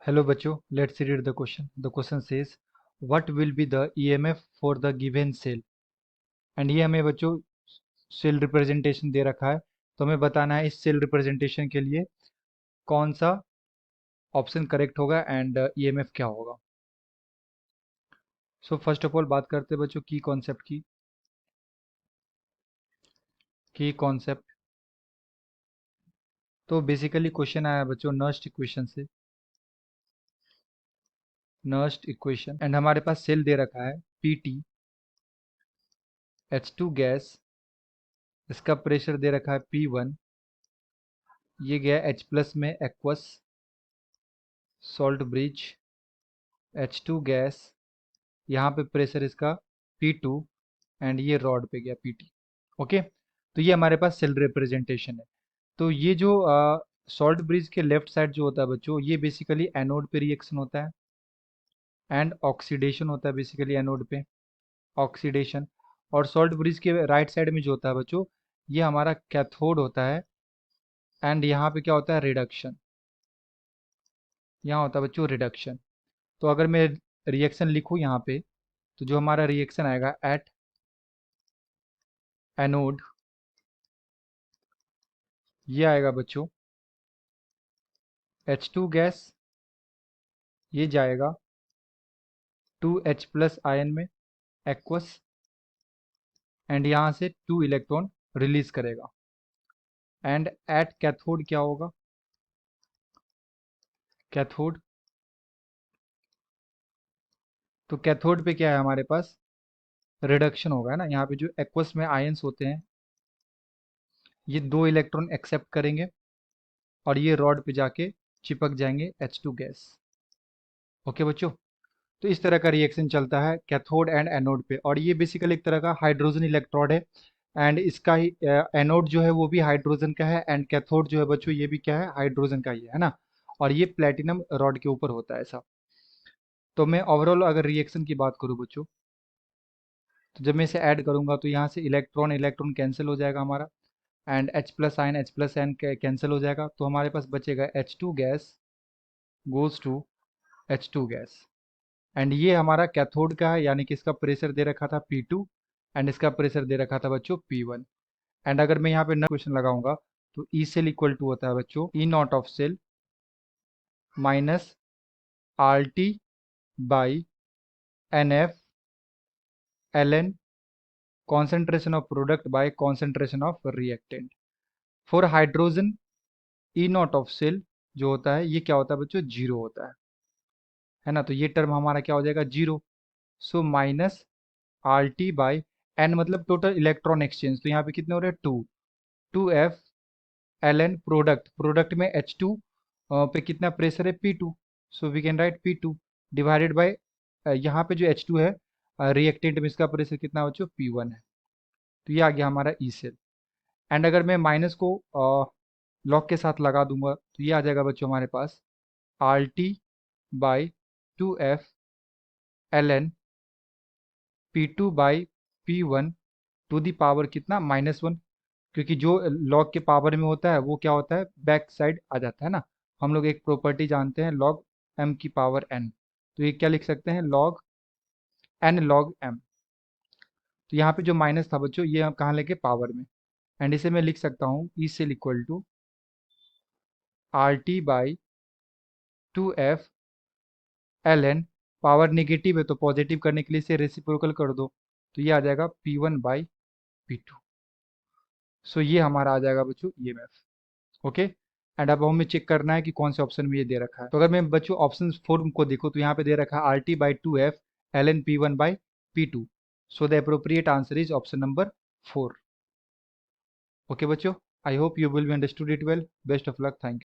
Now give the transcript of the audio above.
Hello बच्चों, let's read the question. The question says, what will be the EMF for the given cell? And ये हमें बच्चों cell representation दे रखा है, तो हमें बताना है इस सेल रिप्रेजेंटेशन के लिए कौन सा ऑप्शन करेक्ट होगा एंड EMF क्या होगा. सो फर्स्ट ऑफ ऑल बात करते हैं बच्चों की कॉन्सेप्ट की कॉन्सेप्ट. तो बेसिकली क्वेश्चन आया बच्चों नर्स्ट इक्वेशन से, नर्स्ट इक्वेशन, एंड हमारे पास सेल दे रखा है PT H2 गैस, इसका प्रेशर दे रखा है P1, ये गया H प्लस में aqueous salt bridge, H2 gas, यहाँ पे प्रेशर इसका P2 एंड ये रॉड पे गया PT. ओके, तो ये हमारे पास सेल रिप्रेजेंटेशन है. तो ये जो सॉल्ट ब्रिज के लेफ्ट साइड जो होता है बच्चों, ये बेसिकली एनोड पे रिएक्शन होता है एंड ऑक्सीडेशन होता है बेसिकली एनोड पे, ऑक्सीडेशन. और सॉल्ट ब्रिज के राइट साइड में जो होता है बच्चों, ये हमारा कैथोड होता है एंड यहाँ पे क्या होता है रिडक्शन, यहाँ होता है बच्चों रिडक्शन. तो अगर मैं रिएक्शन लिखूँ यहाँ पे, तो जो हमारा रिएक्शन आएगा एट एनोड, ये आएगा बच्चों H2 गैस, ये जाएगा 2H प्लस आयन में एक्वस एंड यहाँ से 2 इलेक्ट्रॉन रिलीज करेगा. एंड एट कैथोड क्या होगा, कैथोड, तो कैथोड पे क्या है हमारे पास रिडक्शन होगा, है ना. यहाँ पे जो एक्वस में आयंस होते हैं, ये 2 इलेक्ट्रॉन एक्सेप्ट करेंगे और ये रॉड पे जाके चिपक जाएंगे H2 गैस. ओके बच्चों, तो इस तरह का रिएक्शन चलता है कैथोड एंड एनोड पे, और ये बेसिकली एक तरह का हाइड्रोजन इलेक्ट्रोड है. एंड इसका ही एनोड जो है वो भी हाइड्रोजन का है एंड कैथोड जो है बच्चों ये भी क्या है हाइड्रोजन का ही है ना. और ये प्लेटिनम रॉड के ऊपर होता है ऐसा. तो मैं ओवरऑल अगर रिएक्शन की बात करूँ बच्चों, तो जब मैं इसे ऐड करूंगा तो यहाँ से इलेक्ट्रॉन इलेक्ट्रॉन कैंसिल हो जाएगा हमारा and H plus ion cancel हो जाएगा. तो हमारे पास बचेगा H2 gas goes to H2 gas. And ये हमारा कैथोड का है, यानी कि इसका प्रेशर दे रखा था P2 एंड इसका प्रेशर दे रखा था बच्चों P1. एंड अगर मैं यहाँ पे क्वेश्चन लगाऊंगा, तो ई सेल इक्वल टू होता है बच्चों E naught of cell minus RT by NF ln concentration of product by concentration of reactant. For hydrogen E naught of cell जो होता है ये क्या होता है बच्चों जीरो होता है ना. तो ये टर्म हमारा क्या हो जाएगा zero. So minus RT by n मतलब टोटल इलेक्ट्रॉन एक्सचेंज, तो यहाँ पे कितने हो रहे हैं 2F ln प्रोडक्ट, प्रोडक्ट में H2 पे कितना प्रेशर है P2, so we can write P2 divided by यहाँ पे जो H2 है रिएक्टेंट में इसका प्रेशर कितना बच्चों P1 है. तो ये आ गया हमारा ई सेल. एंड अगर मैं माइनस को लॉग के साथ लगा दूंगा, तो ये आ जाएगा बच्चों हमारे पास RT by 2F ln P2 by P1 to the power कितना -1, क्योंकि जो लॉग के पावर में होता है वो क्या होता है बैक साइड आ जाता है ना. हम लोग एक प्रॉपर्टी जानते हैं लॉग m की पावर n, तो ये क्या लिख सकते हैं लॉग n लॉग m. तो यहाँ पे जो माइनस था बच्चों ये हम कहाँ लेके पावर में, एंड इसे मैं लिख सकता हूँ E cell equal to RT by 2F ln, power negative है तो पॉजिटिव करने के लिए इसे रेसिप्रोकल कर दो, तो ये आ जाएगा P1 बाई P2. सो ये हमारा आ जाएगा बच्चों EMF. ओके, एंड अब हमें चेक करना है कि कौन से ऑप्शन में ये दे रखा है. तो अगर मैं बच्चों ऑप्शन 4 को देखो, तो यहाँ पे दे रखा है RT by 2F ln P1 by P2. So the appropriate answer is option number 4. Okay बच्चों, I hope you will be understood it well. Best of luck, thank you.